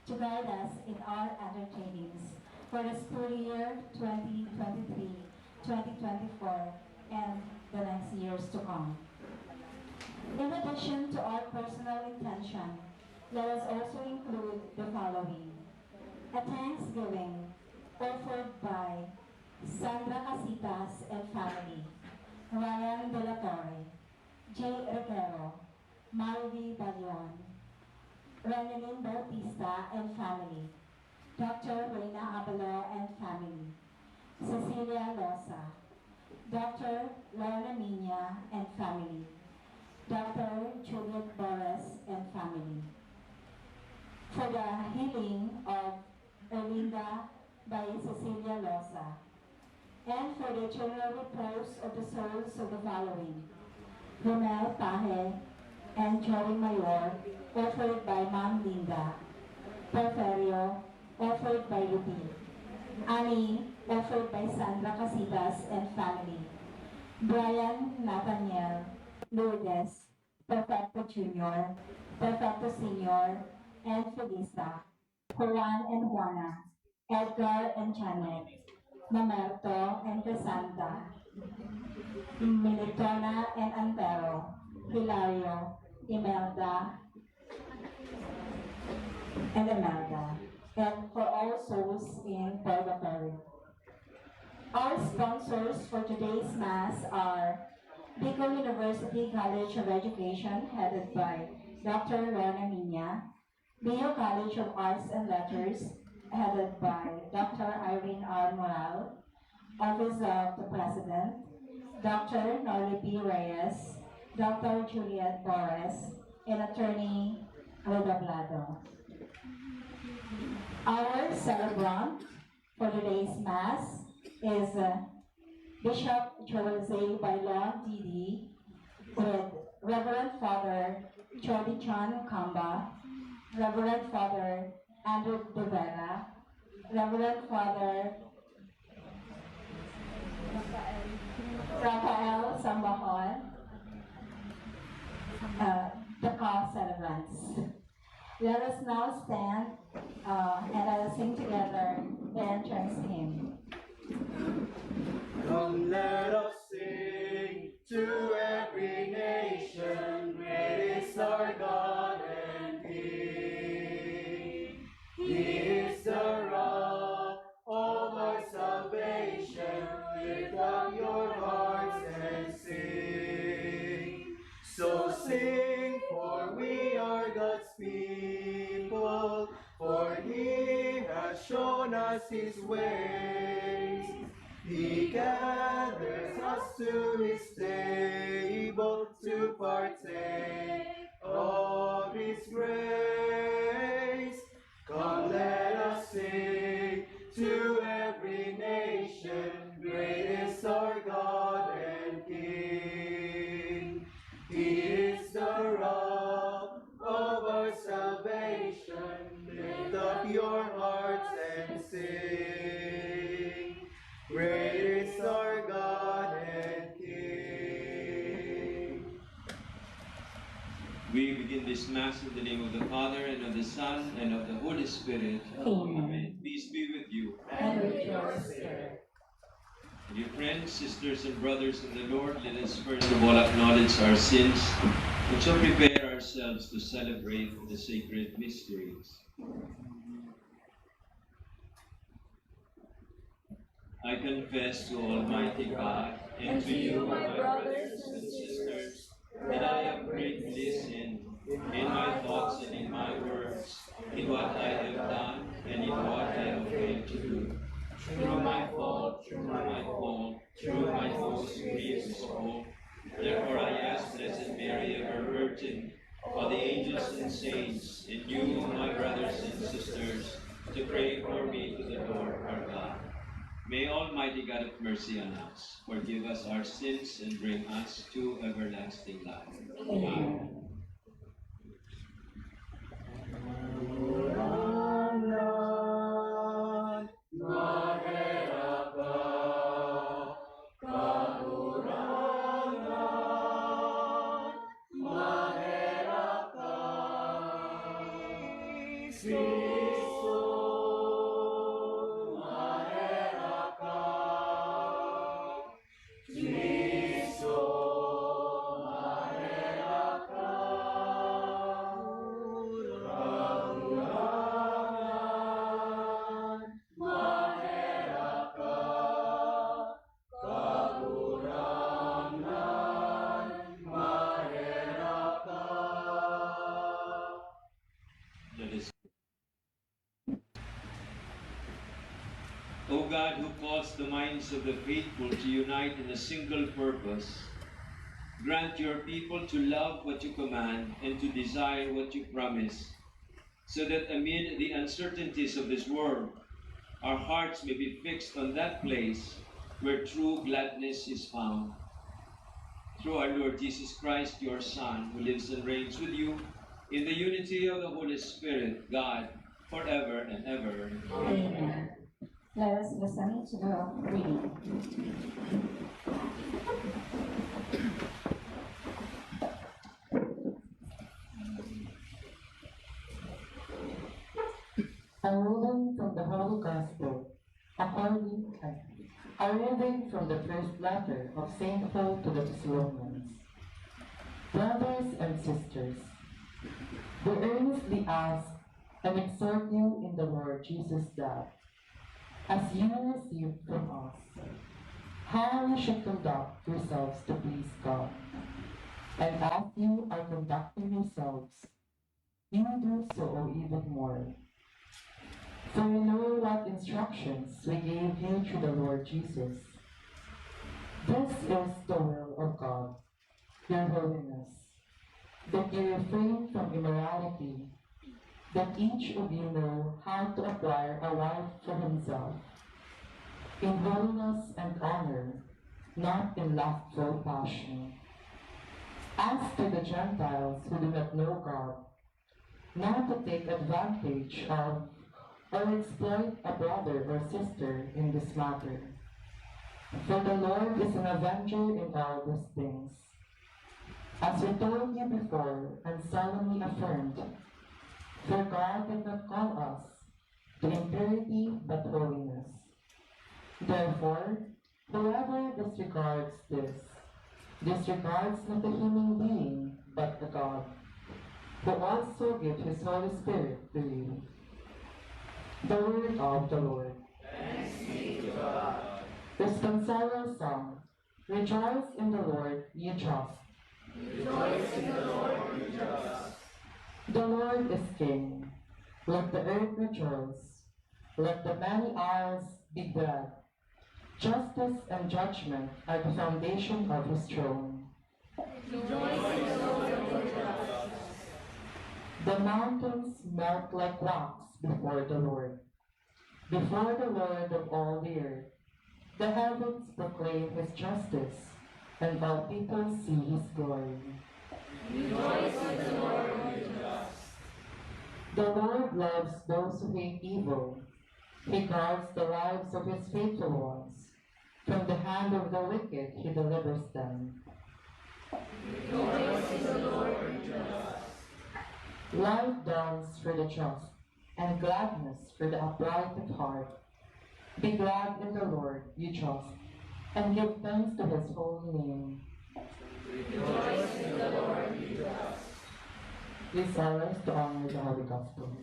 to guide us in our undertakings for the school year 2023-2024 and the next years to come. In addition to our personal intention, let us also include the following. A thanksgiving offered by Sandra Casitas and family, Ryan De La Torre, J. Requero, Marvy Balion, Renelin Bautista and family, Dr. Reina Abelo and family, Cecilia Losa, Dr. Lorna Mina and family, Dr. Juliet Boris and family. For the healing of Erlinda by Cecilia Losa, and for the eternal repose of the souls of the following: Romel Paje and Joey Mayor, offered by Ma'am Linda; Porferio, offered by Ruby; Annie, offered by Sandra Casitas and family; Brian Nathaniel, Lourdes, Perfecto Jr., Perfecto Sr., and Felisa; Juan and Juana, Edgar and Janet, Mamerto and Crisanta, Militona and Antero, Hilario, Imelda, and Imelda, and for all souls in purgatory. Our sponsors for today's Mass are Bicol University College of Education, headed by Dr. Lorna Mina; Mayo College of Arts and Letters, headed by Dr. Irene R. Moral; Office of the President, Dr. Norly P. Reyes, Dr. Juliet Torres, and Attorney Redoblado. Our celebrant for today's Mass is Bishop Jose Bailon D.D. with Reverend Father Jody John Kamba, Reverend Father Andrew De Vera, Reverend Father Rafael Sambahon, the call celebrants. Let us now stand and let us sing together the entrance hymn. Come, let us sing to every nation, great is our God and King. He is the rock of our salvation. Lift up your hearts and sing. So sing, for we are God's people, for He has shown us His ways. He gathers us to His table to partake of His grace. Come, let us sing to every nation, great is our God and King. He is the rock of our salvation. Lift up your hearts and sing. Great is our God and King. We begin this Mass in the name of the Father, and of the Son, and of the Holy Spirit. Amen. Peace be with you. And with your spirit. Dear friends, sisters, and brothers in the Lord, let us first of all acknowledge our sins, and so prepare ourselves to celebrate the sacred mysteries. I confess to Almighty God and to you, my brothers and sisters, that I have greatly sinned in my thoughts and in my words, in what I have done and in what I have failed to do. Through my fault, through my most grievous fault. Therefore I ask Blessed Mary, ever Virgin, all the angels and saints, and you, my brothers and sisters, to pray for me to the Lord our God. May Almighty God of mercy on us, forgive us our sins, and bring us to everlasting life. Amen. Sweet God, who calls the minds of the faithful to unite in a single purpose, grant your people to love what you command and to desire what you promise, so that amid the uncertainties of this world, our hearts may be fixed on that place where true gladness is found. Through our Lord Jesus Christ, your Son, who lives and reigns with you in the unity of the Holy Spirit, God, forever and ever. Amen. Let us listen to the reading. A reading from the Holy Gospel, a reading from the first letter of St. Paul to the Thessalonians. Brothers and sisters, we earnestly ask and exhort you in the Lord Jesus that, as you received from us, how you should conduct yourselves to please God, and as you are conducting yourselves, you do so even more. For you know what instructions we gave you through the Lord Jesus. This is the will of God, your holiness, that you refrain from immorality, that each of you know how to acquire a wife for himself, in holiness and honor, not in lustful passion. As to the Gentiles who do not know God, not to take advantage of or exploit a brother or sister in this matter. For the Lord is an avenger in all these things. As we told you before and solemnly affirmed, for God did not call us to impurity but holiness. Therefore, whoever disregards this, disregards not a human being but a God, who also gives his Holy Spirit to you. The word of the Lord. Thanks be to God. Responsorial Psalm. Rejoice in the Lord, ye just. Rejoice in the Lord, you just. The Lord is King. Let the earth rejoice. Let the many isles be glad. Justice and judgment are the foundation of his throne. Rejoice in the Lord, you just. The mountains melt like wax before the Lord of all the earth. The heavens proclaim his justice, and all people see his glory. Rejoice in the Lord, you just. The Lord loves those who hate evil. He guards the lives of his faithful ones. From the hand of the wicked he delivers them. Rejoice in the Lord, you just. Life dawns for the just, and gladness for the upright at heart. Be glad in the Lord, you just, and give thanks to his holy name. Rejoice in the Lord, you just. Please silence to honor the Holy Gospel.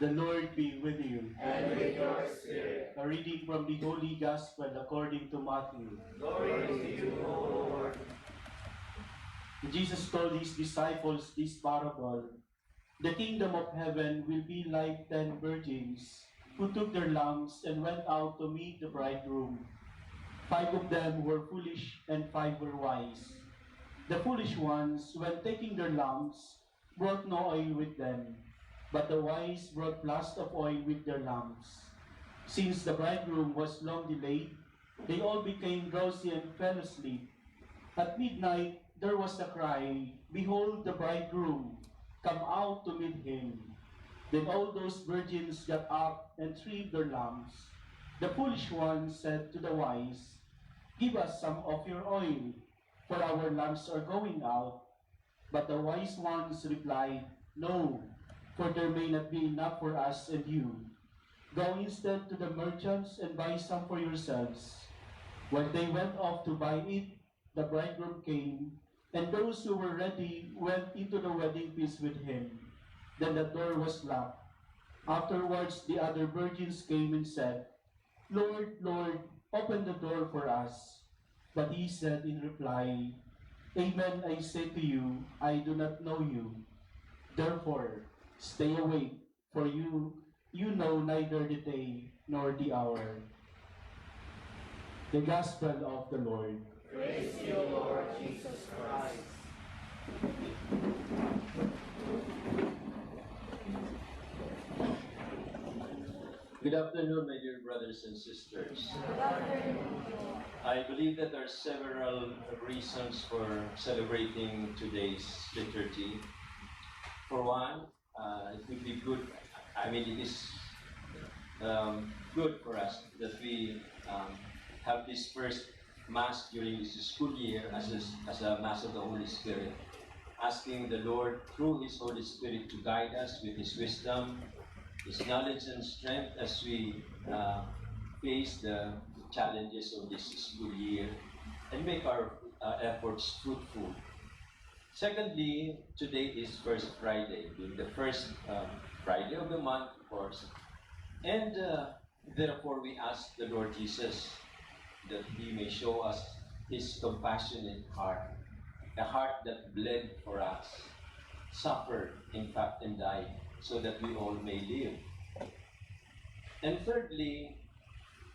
The Lord be with you. And with your spirit. A reading from the Holy Gospel according to Matthew. Glory to you, O Lord. Jesus told his disciples this parable. The kingdom of heaven will be like 10 virgins who took their lamps and went out to meet the bridegroom. 5 of them were foolish and 5 were wise. The foolish ones, when taking their lamps, brought no oil with them, but the wise brought flasks of oil with their lamps. Since the bridegroom was long delayed, they all became drowsy and fell asleep. At midnight there was a cry, "Behold, the bridegroom! come out to meet him. Then all those virgins got up and trimmed their lamps. The foolish ones said to the wise, "Give us some of your oil, for our lamps are going out." But the wise ones replied, "No, for there may not be enough for us and you. Go instead to the merchants and buy some for yourselves." When they went off to buy it, the bridegroom came, and those who were ready went into the wedding feast with him. Then the door was locked. Afterwards, the other virgins came and said, "Lord, Lord, open the door for us." But he said in reply, "Amen, I say to you, I do not know you. Therefore, stay awake, for you know neither the day nor the hour." The Gospel of the Lord. Praise you, Lord Jesus Christ. Good afternoon, my dear brothers and sisters. I believe that there are several reasons for celebrating today's liturgy. For one, it would be good, it is good for us that we have this first Mass during this school year as a Mass of the Holy Spirit, asking the Lord through His Holy Spirit to guide us with His wisdom, His knowledge and strength as we face the challenges of this school year and make our efforts fruitful. Secondly, today is First Friday, being the first Friday of the month, of course. And therefore we ask the Lord Jesus that He may show us His compassionate heart, a heart that bled for us, suffered, in fact, and died, so that we all may live. And thirdly,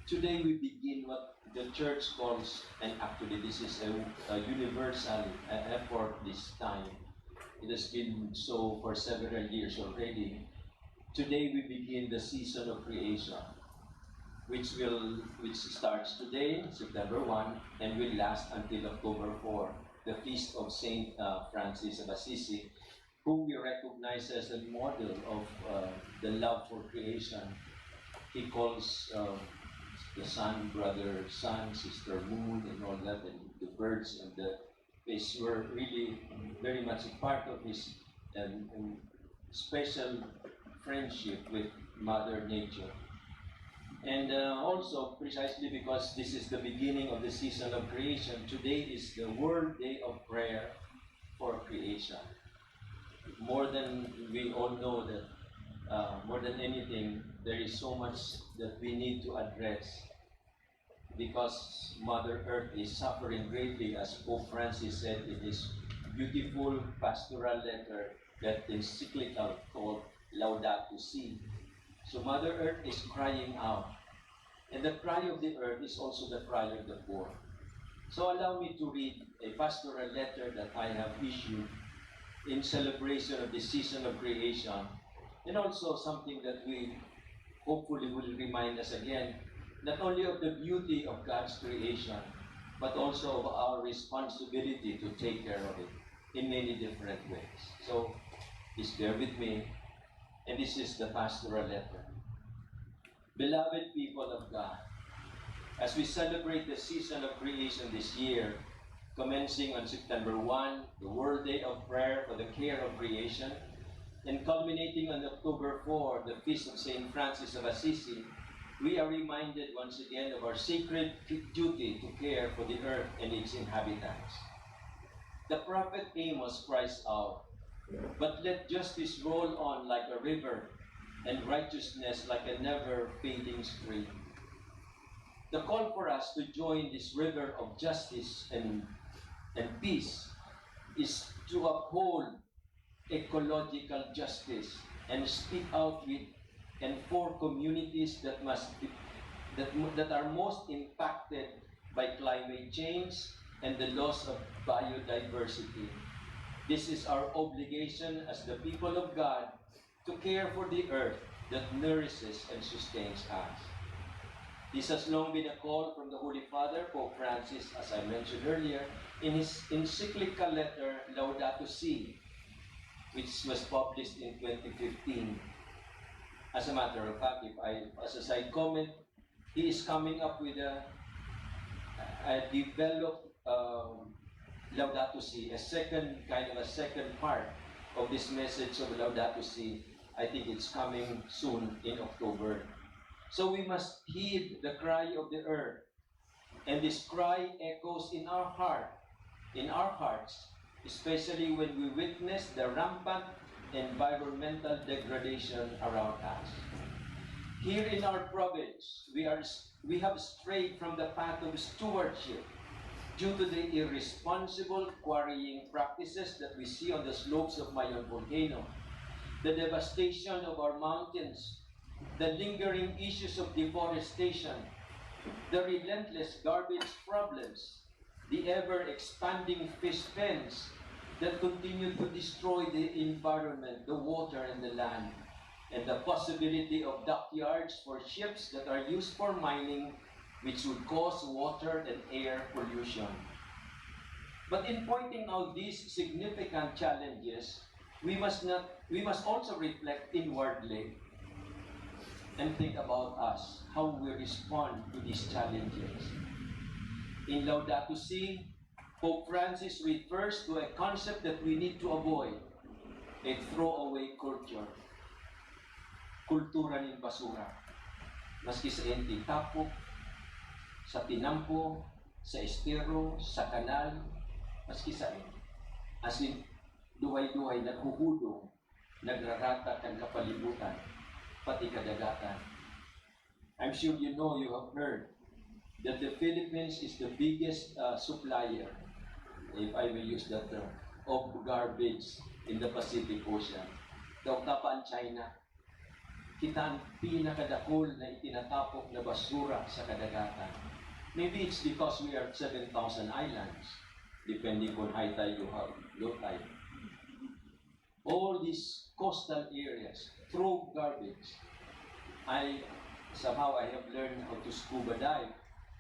today we begin what the Church calls, and actually this is a universal effort this time. It has been so for several years already. Today we begin the season of creation, which starts today, September 1, and will last until October 4, the feast of Saint Francis of Assisi, whom we recognize as a model of the love for creation. He calls the sun, brother sun, sister moon, and all that, and the birds and the fish were really very much a part of his special friendship with Mother Nature. And also, precisely because this is the beginning of the season of creation, today is the World Day of Prayer for Creation. More than we all know that, more than anything, there is so much that we need to address because Mother Earth is suffering greatly, as Pope Francis said in his beautiful pastoral letter, that encyclical called Laudato Si. So Mother Earth is crying out. And the cry of the earth is also the cry of the poor. So allow me to read a pastoral letter that I have issued in celebration of the season of creation, and also something that we hopefully will remind us again, not only of the beauty of God's creation, but also of our responsibility to take care of it in many different ways. So please bear with me, and this is the pastoral letter. Beloved people of God, as we celebrate the season of creation this year, commencing on September 1, the World Day of Prayer for the Care of Creation, and culminating on October 4, the Feast of Saint Francis of Assisi, we are reminded once again of our sacred duty to care for the earth and its inhabitants. The prophet Amos cries out, "But let justice roll on like a river, and righteousness like a never-fading stream." The call for us to join this river of justice and peace is to uphold ecological justice and speak out with and for communities that are most impacted by climate change and the loss of biodiversity. This is our obligation as the people of God to care for the earth that nourishes and sustains us. This has long been a call from the Holy Father, Pope Francis, as I mentioned earlier, in his encyclical letter, Laudato Si. which was published in 2015. As a matter of fact, as a side comment, he is coming up with a developed Laudato Si, a second part of this message of Laudato Si. I think it's coming soon in October. So we must heed the cry of the earth, and this cry echoes in our hearts, especially when we witness the rampant environmental degradation around us. Here in our province, we have strayed from the path of stewardship due to the irresponsible quarrying practices that we see on the slopes of Mayon Volcano, the devastation of our mountains, the lingering issues of deforestation, the relentless garbage problems, the ever-expanding fish pens that continue to destroy the environment, the water and the land, and the possibility of dockyards for ships that are used for mining, which would cause water and air pollution. But in pointing out these significant challenges, we must also reflect inwardly and think about us, how we respond to these challenges. In Laudato Si, Pope Francis refers to a concept that we need to avoid, a throwaway culture. Kultura ng basura. Maski sa tapok, sa tinampo, sa estero, sa kanal, maski sa as in, duhay-duhay, naghuhudong, nagrarata ang kapalibutan, pati kadagatan. I'm sure you have heard that the Philippines is the biggest supplier, if I will use that term, of garbage in the Pacific Ocean. Daw tapaan China, kita ang pinakadakol na itinatapok na basura sa kadagatan. Maybe it's because we are 7,000 islands, depending on high tide or low tide. All these coastal areas throw garbage. Somehow I have learned how to scuba dive,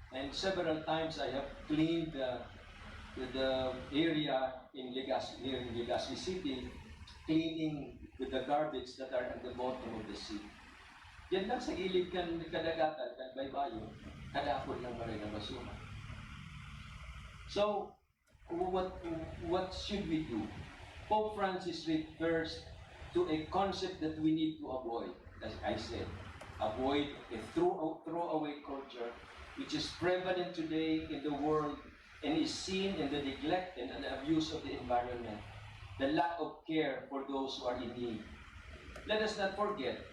and several times I have cleaned the area in near Legazpi City, cleaning with the garbage that are at the bottom of the sea. Yan lang sa gilid kan kadagatan, kan baybayo, kadapon lang maray na basura. So, what should we do? Pope Francis refers to a concept that we need to avoid, as I said. Avoid a throwaway culture which is prevalent today in the world and is seen in the neglect and abuse of the environment, the lack of care for those who are in need. Let us not forget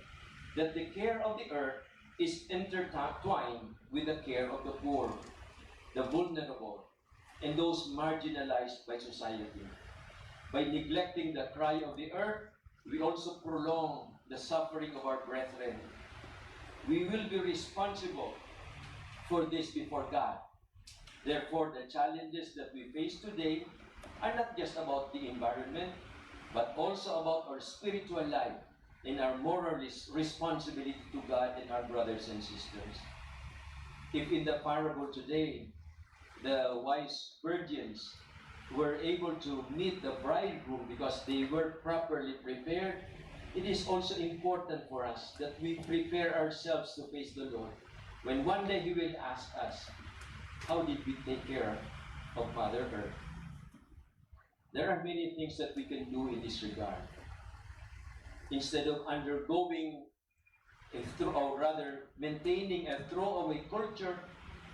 that the care of the earth is intertwined with the care of the poor, the vulnerable, and those marginalized by society. By neglecting the cry of the earth, we also prolong the suffering of our brethren. We will be responsible for this before God. Therefore, the challenges that we face today are not just about the environment, but also about our spiritual life and our moral responsibility to God and our brothers and sisters. If in the parable today, the wise virgins were able to meet the bridegroom because they were properly prepared, it is also important for us that we prepare ourselves to face the Lord. When one day He will ask us, how did we take care of Mother Earth? There are many things that we can do in this regard. Instead of undergoing or rather maintaining a throwaway culture,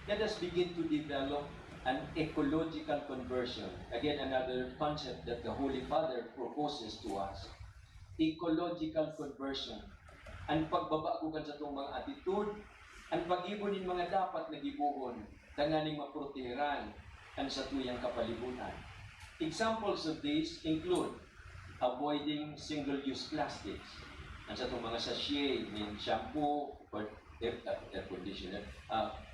let us begin to develop an ecological conversion. Again, another concept that the Holy Father proposes to us. Ecological conversion. Ang pagbabago kan sa itong mga attitude, ang pag-ibon ng mga dapat na gibuhon, tanganing maprotehiran ang sa tuyang kapalibutan. Examples of these include avoiding single-use plastics. Ang sa itong mga sachet, shampoo, or air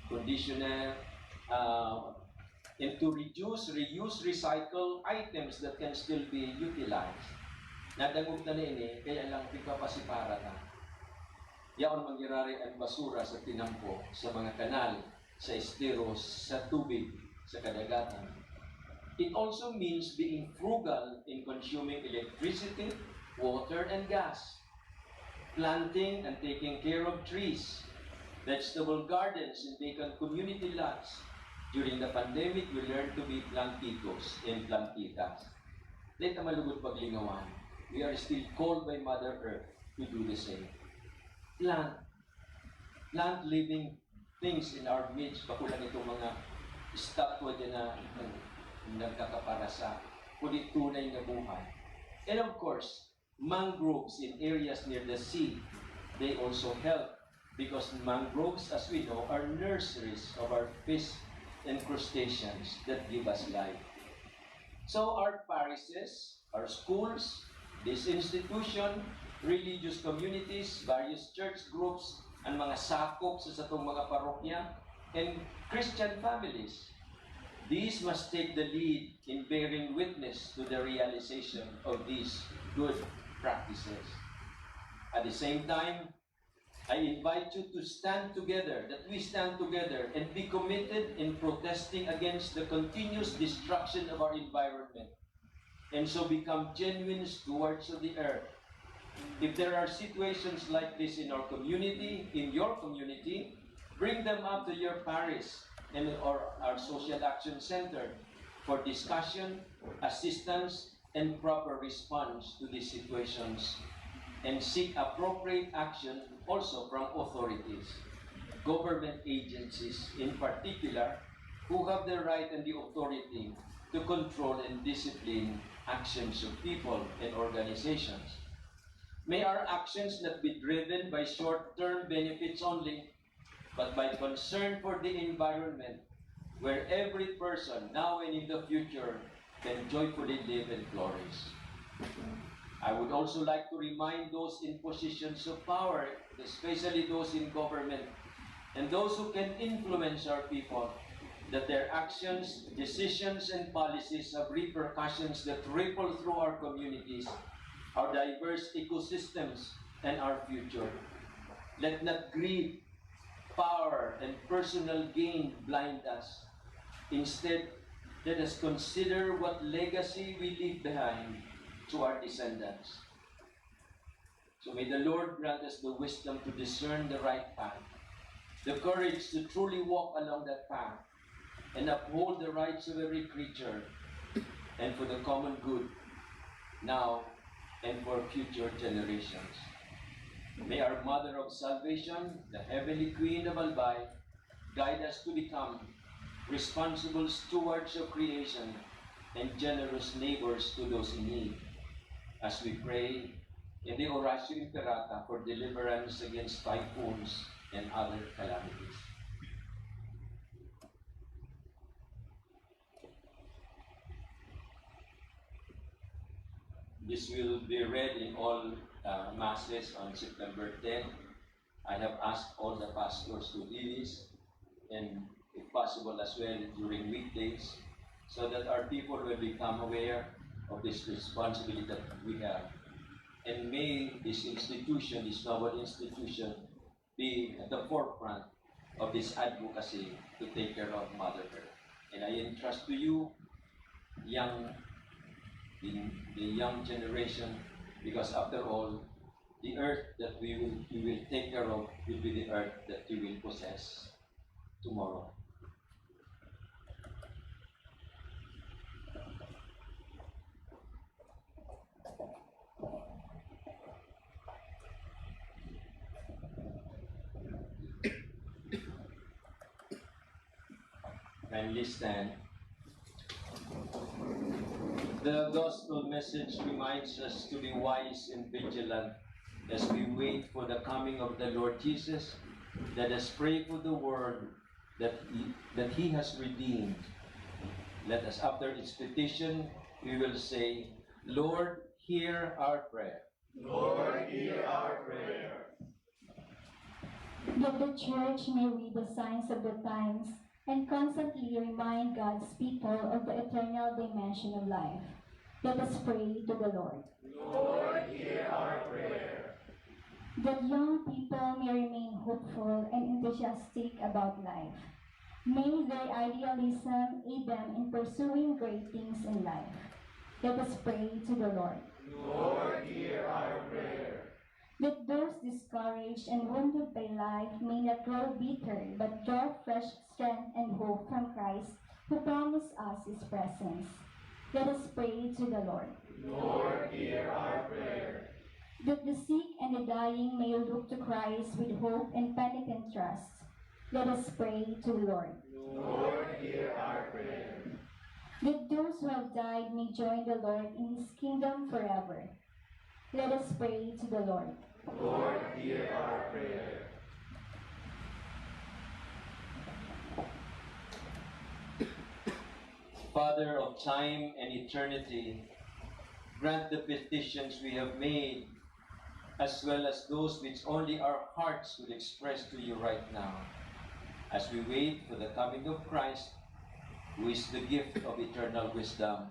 conditioner, and to reduce, reuse, recycle items that can still be utilized. Nadagog na ini, kaya lang pagpapasipara na. Yaon mangyarari ang basura sa tinampo, sa mga kanal, sa estero, sa tubig, sa kadagatan. It also means being frugal in consuming electricity, water, and gas, planting and taking care of trees, vegetable gardens in vacant community lots. During the pandemic, we learned to be plantitos and plantitas. Let malugod paglingawan. We are still called by Mother Earth to do the same. Plant living things in our midst. Bakulang itong mga statwa dyan na nagkakaparasa. Kundi tunay na buhay. And of course, mangroves in areas near the sea, they also help because mangroves, as we know, are nurseries of our fish and crustaceans that give us life. So our parishes, our schools, this institution, religious communities, various church groups, ang mga sakop sa atong mga parokya, and Christian families, these must take the lead in bearing witness to the realization of these good practices. At the same time, I invite you to stand together, that we stand together and be committed in protesting against the continuous destruction of our environment, and so become genuine stewards of the earth. If there are situations like this in our community, in your community, bring them up to your parish and or our social action center for discussion, assistance, and proper response to these situations, and seek appropriate action also from authorities, government agencies in particular, who have the right and the authority to control and discipline actions of people and organizations. May our actions not be driven by short-term benefits only, but by concern for the environment, where every person, now and in the future, can joyfully live and flourish. I would also like to remind those in positions of power, especially those in government, and those who can influence our people, that their actions, decisions, and policies have repercussions that ripple through our communities, our diverse ecosystems, and our future. Let not greed, power, and personal gain blind us. Instead, let us consider what legacy we leave behind to our descendants. So may the Lord grant us the wisdom to discern the right path, the courage to truly walk along that path, and uphold the rights of every creature, and for the common good, now and for future generations. May our Mother of Salvation, the Heavenly Queen of Albay, guide us to become responsible stewards of creation and generous neighbors to those in need, as we pray in the Oratio Imperata for deliverance against typhoons and other calamities. This will be read in all masses on September 10. I have asked all the pastors to do this, and if possible as well during weekdays, so that our people will become aware of this responsibility that we have. And may this institution, this noble institution, be at the forefront of this advocacy to take care of Mother Earth. And I entrust to you, the young generation, because after all, the earth that we will take care of will be the earth that we will possess tomorrow. Kindly stand. The gospel message reminds us to be wise and vigilant as we wait for the coming of the Lord Jesus. Let us pray for the world that he has redeemed. Let us, after its petition, we will say, Lord, hear our prayer. Lord, hear our prayer. That the Church may read the signs of the times and constantly remind God's people of the eternal dimension of life. Let us pray to the Lord. Lord, hear our prayer. That young people may remain hopeful and enthusiastic about life. May their idealism aid them in pursuing great things in life. Let us pray to the Lord. Lord, hear our prayer. That those discouraged and wounded by life may not grow bitter, but draw fresh strength and hope from Christ, who promised us his presence. Let us pray to the Lord. Lord, hear our prayer. That the sick and the dying may look to Christ with hope and penitent trust. Let us pray to the Lord. Lord, hear our prayer. That those who have died may join the Lord in his kingdom forever. Let us pray to the Lord. Lord, hear our prayer. Father of time and eternity, grant the petitions we have made, as well as those which only our hearts will express to you right now, as we wait for the coming of Christ, who is the gift of eternal wisdom.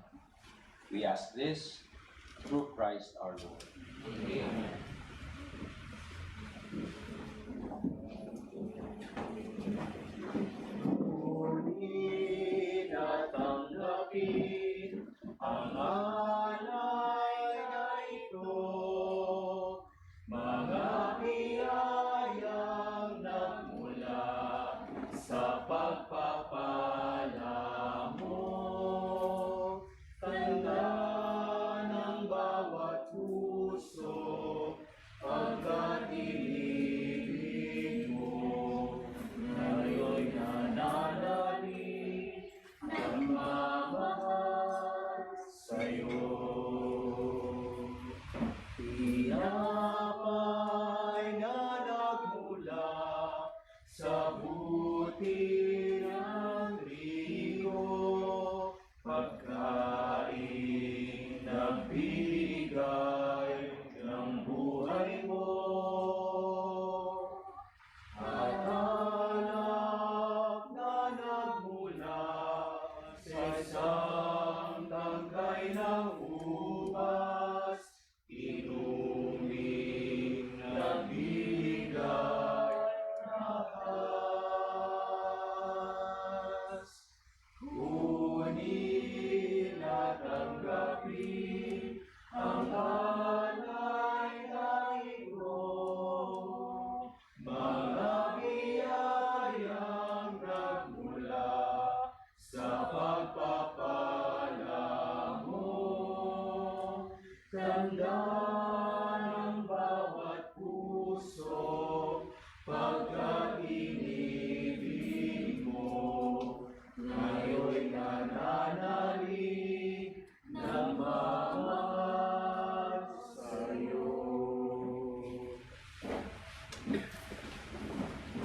We ask this through Christ our Lord. Amen. Ngunit at tanggapin ang alay na ito, mga biyayang nagmula sa pagpapala mo. Tanda ng bawat puso, pagkat inibig mo. Ngayon'y nananali, nagmamahal sa'yo. Tinapay na nagmula sa buti ng trigo, pagkain nagbibigay ng buhay mo. At alak na nagmula sa isang tangkay ng ubas, inuming nagbibigay lakas. Kunin at tanggapin ang alay na ito, mga biyayang nagmula sa pagpapala mo. Tanda ng bawat puso, pagkat inibig mo. Ngayon'y nananalig, nagmamahal sa'yo.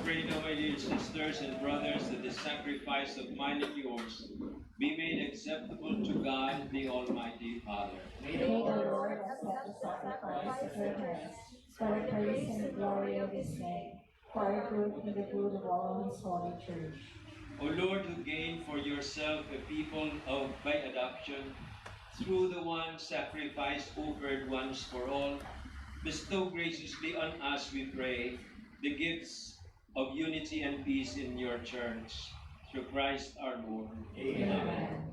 Pray now, my dear sisters and brothers, that the sacrifice of mine and yours be made acceptable to God, the Almighty Father. May the Lord accept the sacrifice of your hands, for the praise and the glory of his name, for our good and the good of all his holy church. O Lord, who gained for yourself a people by adoption, through the one sacrifice offered once for all, bestow graciously on us, we pray, the gifts of unity and peace in your church. Through Christ our Lord. Amen.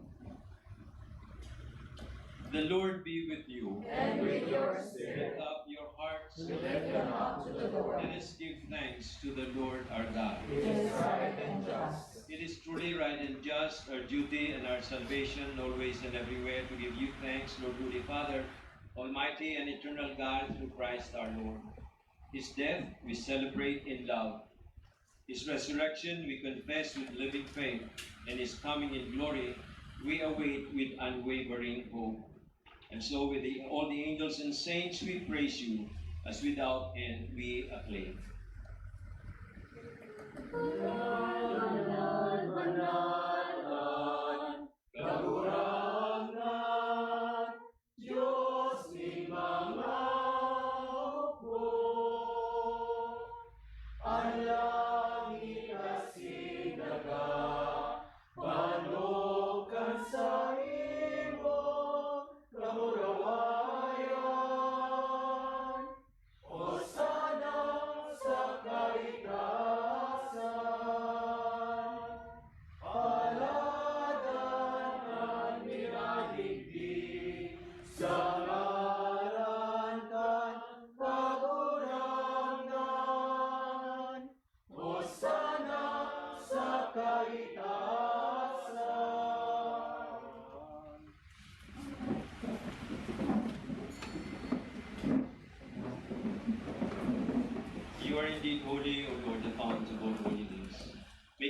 The Lord be with you. And with your spirit, Lift up your hearts. we lift them up to the Lord. Let us give thanks to the Lord our God. It is right and just. It is truly right and just, our duty and our salvation, always and everywhere, to give you thanks, Lord, Holy Father, Almighty and eternal God, through Christ our Lord. His death we celebrate in love. His resurrection we confess with living faith, and his coming in glory we await with unwavering hope. And so with all the angels and saints we praise you, as without end we acclaim. Manalan, manalan, kagurangan, Diyos ni mga upo. Ang langit kasi daga, panukan sa imo, kamurawayan. O sana sa kaitasan,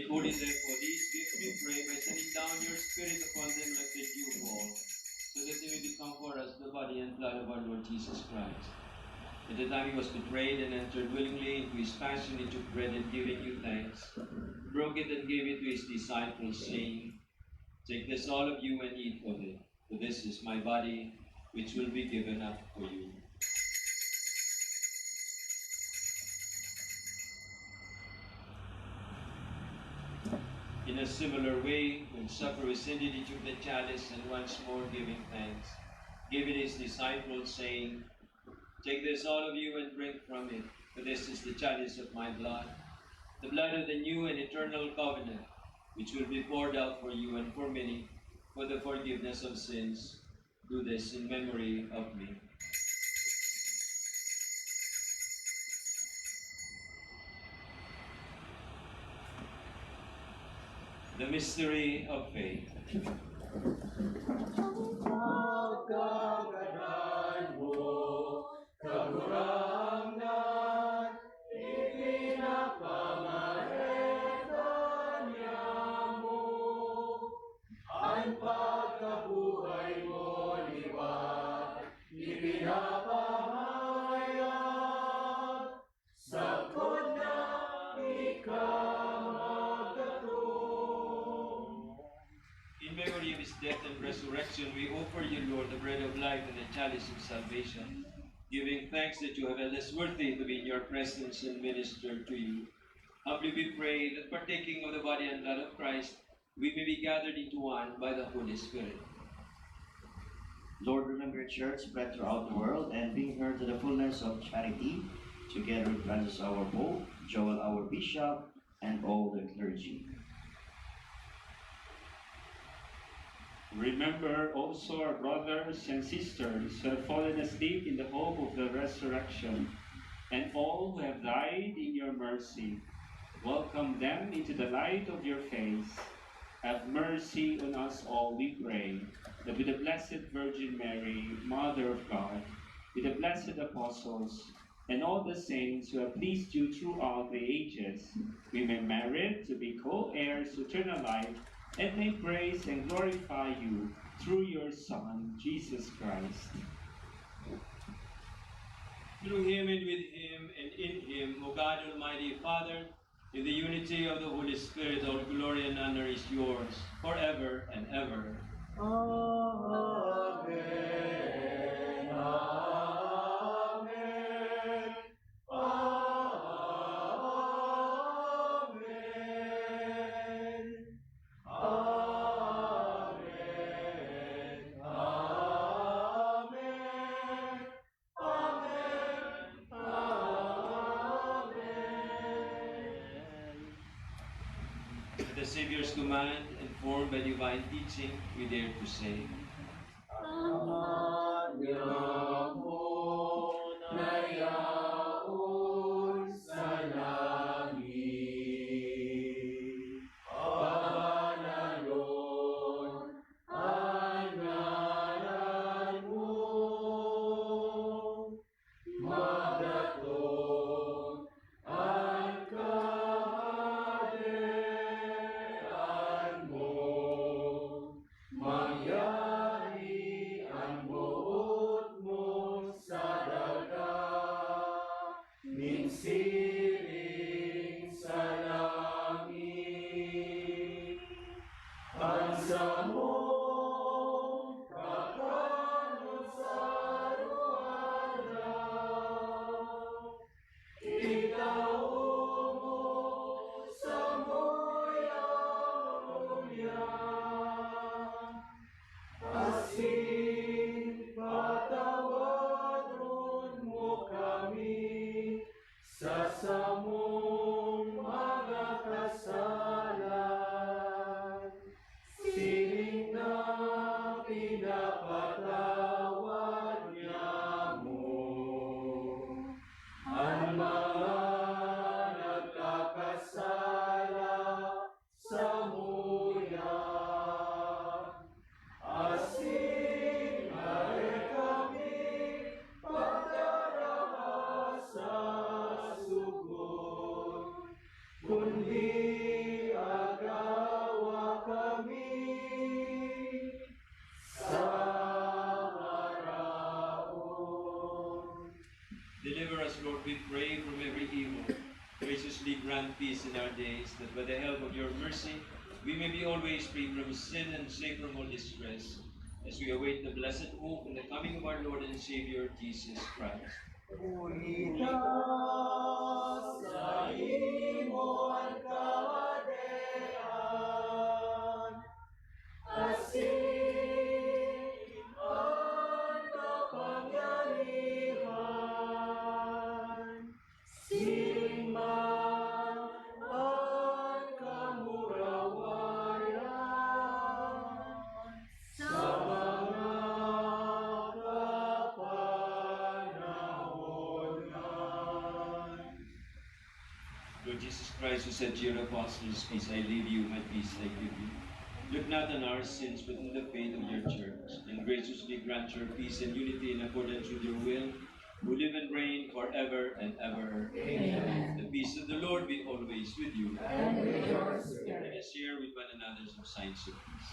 holy therefore these gifts we pray by sending down your Spirit upon them like the dew fall, so that they may become for us the body and blood of our Lord Jesus Christ. At the time he was betrayed and entered willingly into his passion, he took bread and giving you thanks, broke it and gave it to his disciples, saying, "Take this all of you and eat of it, for this is my body, which will be given up for you." In a similar way, when supper was ended, he took the chalice and once more giving thanks, gave it his disciples, saying, "Take this all of you and drink from it, for this is the chalice of my blood, the blood of the new and eternal covenant, which will be poured out for you and for many for the forgiveness of sins. Do this in memory of me." The mystery of faith. Pagkaganan mo, kagurangan, ipinapangaretan niya mo. Ang pagkabuhay mo, liwat, ipinapahayag, sakot na ikaw magkatong. In memory of his death and resurrection, we offer you, Lord, the bread of life and the chalice of salvation, giving thanks that you have held us worthy to be in your presence and minister to you. Humbly we pray that partaking of the body and blood of Christ, we may be gathered into one by the Holy Spirit. Lord, remember your church spread throughout the world and bring her to the fullness of charity, together with Francis our Pope, Joel our Bishop, and all the clergy. Remember also our brothers and sisters who have fallen asleep in the hope of the resurrection, and all who have died in your mercy. Welcome them into the light of your face. Have mercy on us all, we pray, that with the Blessed Virgin Mary, Mother of God, with the blessed apostles, and all the saints who have pleased you throughout the ages, we may merit to be co-heirs to eternal life, and may praise and glorify you through your Son, Jesus Christ. Through him and with him and in him, O God Almighty Father, in the unity of the Holy Spirit, all glory and honor is yours, forever and ever. Amen. Amen. Amen. Amen. Amen. At the Savior's command, informed by divine teaching, we dare to say, Ama niya mo na yaon sa langit. Banalon ang ngalan mo. Madatong ang kaharian mo. Mangyari ang buot mo sa daga, minsiring sa langit. Ang samong kakangon sa ruwadaw, ikaw mo sa moyang asin patawadon mo kami sa samong mga kasalan. Sining na pinapatawad niya mo ang mga nagkakasala sa muya. Asin ay kami pagdarama sa sugod, kundi Deliver us, Lord, we pray, from every evil. Graciously grant peace in our days, that by the help of your mercy, we may be always free from sin and safe from all distress, as we await the blessed hope and the coming of our Lord and Savior, Jesus Christ. Lord Jesus Christ, who said to your apostles, peace I leave you, my peace I give you. Look not on our sins, but in the faith of your church, and graciously grant your peace and unity in accordance with your will, who live and reign forever and ever. Amen. The peace of the Lord be always with you. And with your spirit. Let us share with one another some signs of peace.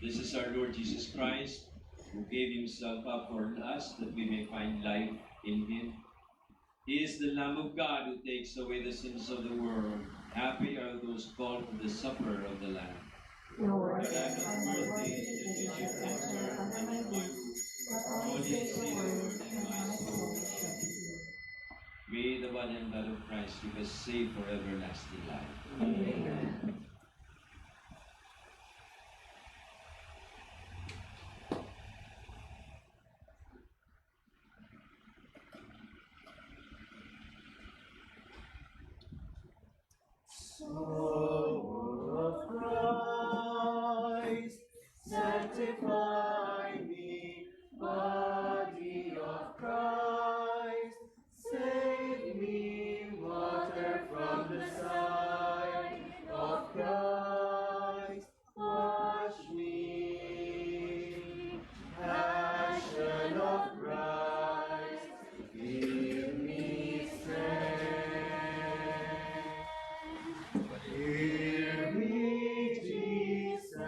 This is our Lord Jesus Christ, who gave himself up for us that we may find life in him. He is the Lamb of God who takes away the sins of the world. Happy are those called to the supper of the Lamb. Lord, But I am not worthy that you should enter under my roof, but only say the word and my soul shall be healed. May the body and blood of Christ give us safe for everlasting life. Amen. Soul of Christ, sanctify me. Body of Christ, save me. Water from the side of Christ, wash me. Passion of Christ, give me strength. Hear me, Jesus.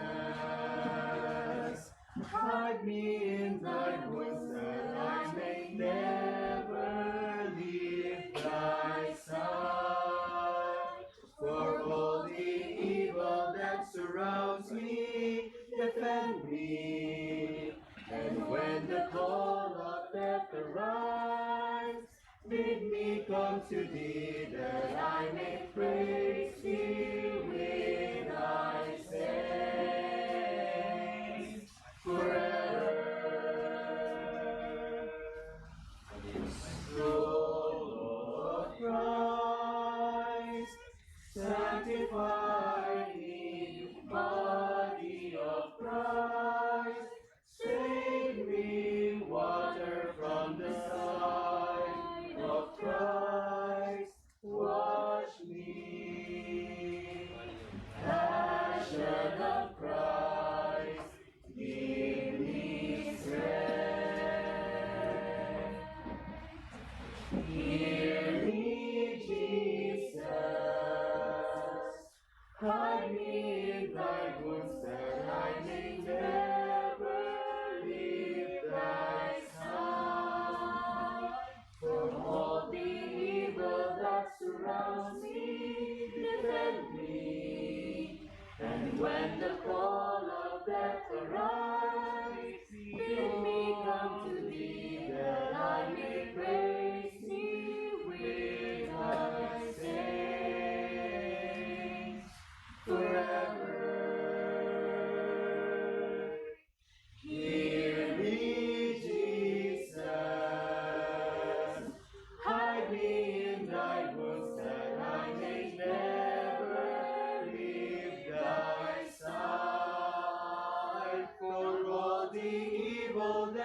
Hide me in thy voice that I may never leave thy side. For all the evil that surrounds me, defend me. And when the call of death arrives, bid me come to thee, that I may praise thee with thy saints forever. Soul of Christ, sanctify me. Body of Christ, save me. Water from the side of Christ, wash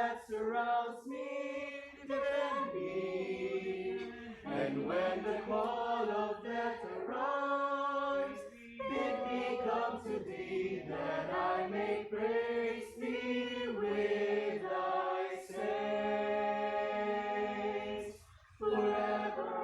that surrounds me, defend me. And when the call of death arrives, bid me come to thee, that I may praise thee with thy saints forever.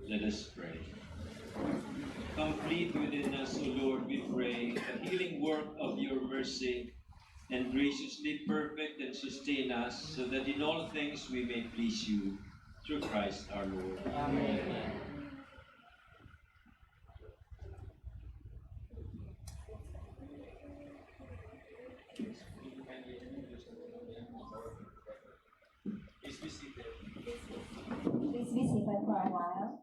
Let us pray. Complete within us, O Lord, we pray, the healing work of your mercy, and graciously perfect and sustain us, so that in all things we may please you, through Christ our Lord. Amen. Please be seated. Please be seated for a while.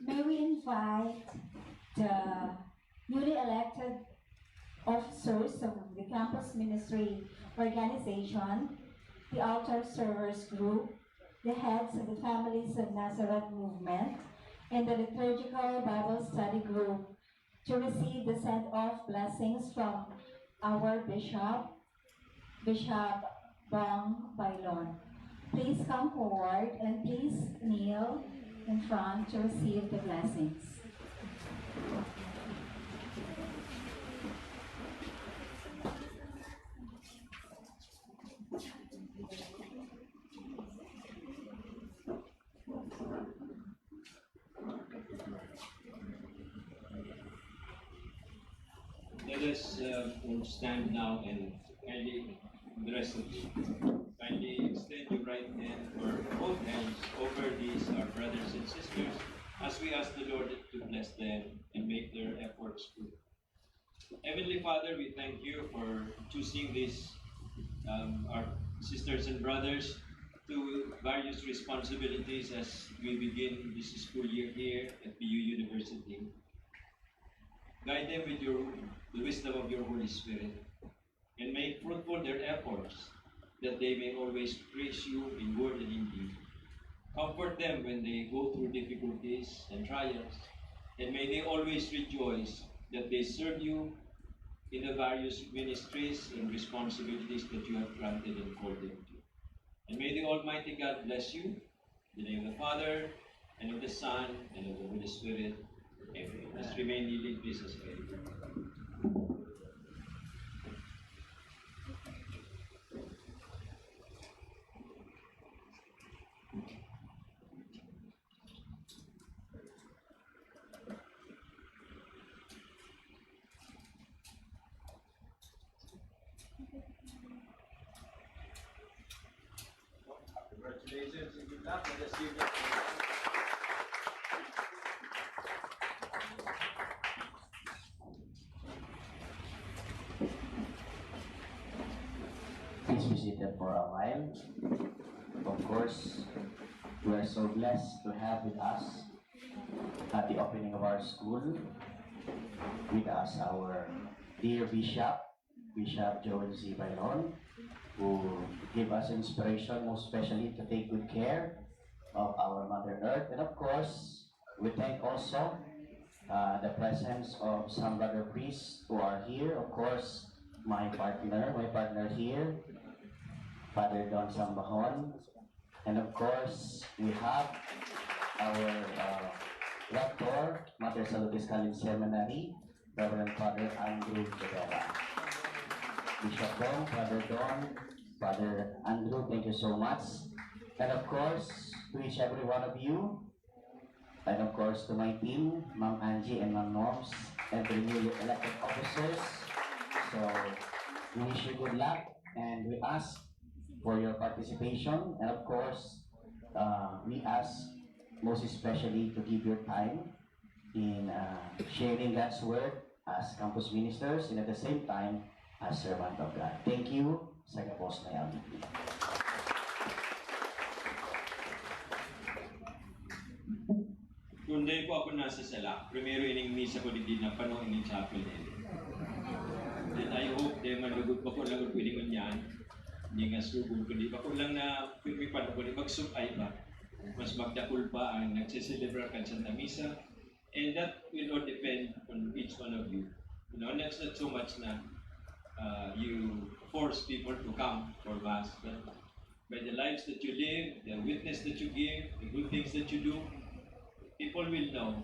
May we invite the newly elected officers of the campus ministry organization, the altar servers group, the heads of the Families of Nazareth movement, and the liturgical Bible study group to receive the send-off blessings from our Bishop Bong Bailon. Please come forward and please kneel in front to receive the blessings. Let us stand now and kindly, the rest of you, kindly extend your right hand or both hands over these, our brothers and sisters, as we ask the Lord to bless them and make their efforts good. Heavenly Father, we thank you for choosing these, our sisters and brothers, to various responsibilities as we begin this school year here at BU University. Guide them with the wisdom of your Holy Spirit, and make fruitful their efforts, that they may always praise you in word and in deed. Comfort them when they go through difficulties and trials, and may they always rejoice that they serve you in the various ministries and responsibilities that you have granted and called them to. And may the Almighty God bless you, in the name of the Father, and of the Son, and of the Holy Spirit. Amen. Let's remain kneeling, please, as I pray. Congratulations and good luck. Let us give them. Please be seated for a while. Of course, we are so blessed to have with us at the opening of our school, with us our dear Bishop Joel Z. Bailon, who give us inspiration, most especially to take good care of our Mother Earth. And of course, we thank also the presence of some brother priests who are here. Of course, my partner here, Father Don Sambahon. And of course, we have our rector, Mother Salutis College Seminary, Reverend Father Andrew Rivera. Bishop Don, Father Don, Father Andrew, thank you so much. And of course, to each every one of you, and of course to my team, Ma'am Angie and Ma'am Norms, and the newly elected officers. So, we wish you good luck, and we ask for your participation, and of course, we ask most especially to give your time in sharing God's word as campus ministers and at the same time as servant of God. Thank you sa kapos na yan. Kunday po ako nasa sala. Primero ining misa ko di na panong ining chapel nila. And I hope they manugod pa ko lang kung pwedeng yan. Hindi nga sugod ko di pa ko lang na pimipan ko di magsubay ba. Mas magdakul pa ang nagsiselebra kan Santa Misa. And that will all depend on each one of you. You know, that's not so much na you force people to come for Mass. But by the lives that you live, the witness that you give, the good things that you do, people will know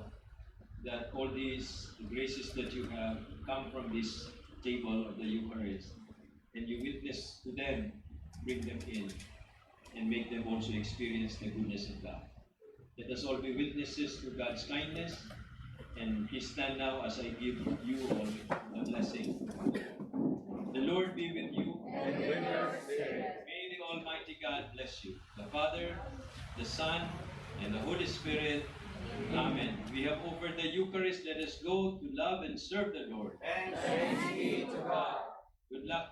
that all these graces that you have come from this table of the Eucharist, and you witness to them, bring them in, and make them also experience the goodness of God. Let us all be witnesses to God's kindness, and please stand now as I give you all a blessing. The Lord be with you, And with your spirit. May the Almighty God bless you, the Father, the Son, and the Holy Spirit. Amen. We have offered the Eucharist. Let us go to love and serve the Lord. And thanks be to God. Good luck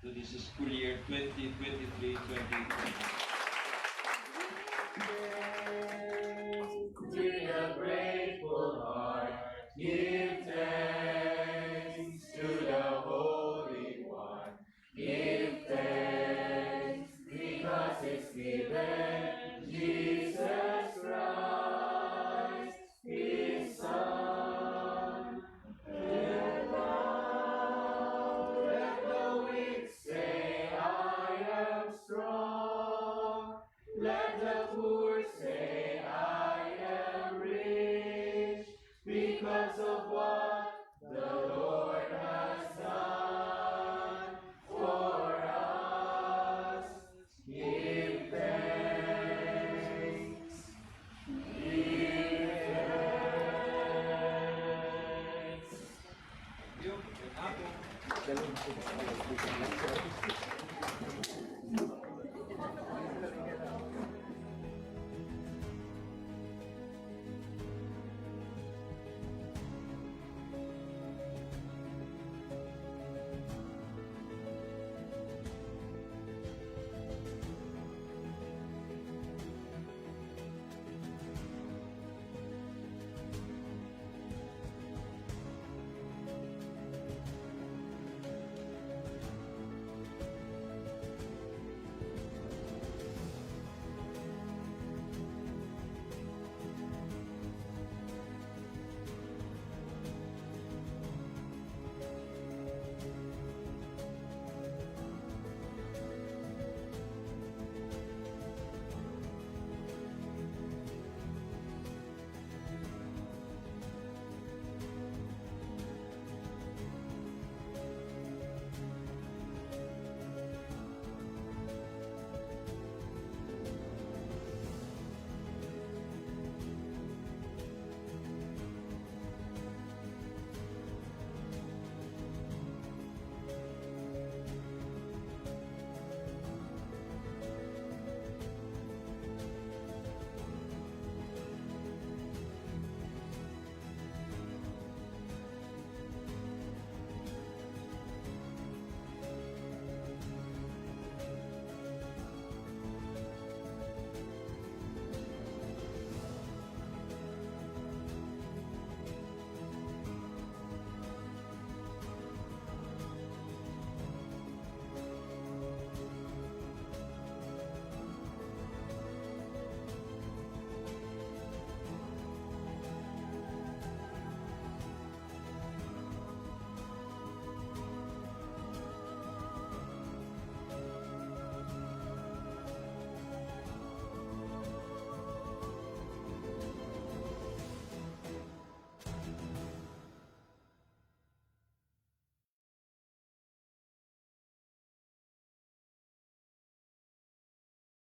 to this school year 2023-2024. With a grateful heart, give thanks to the Holy One. Give thanks because it's given Jesus Christ, His Son. Let the weak say, I am strong. Let the poor say, I am rich, because of what the Lord has done for us. Give thanks. Give thanks. Thank you.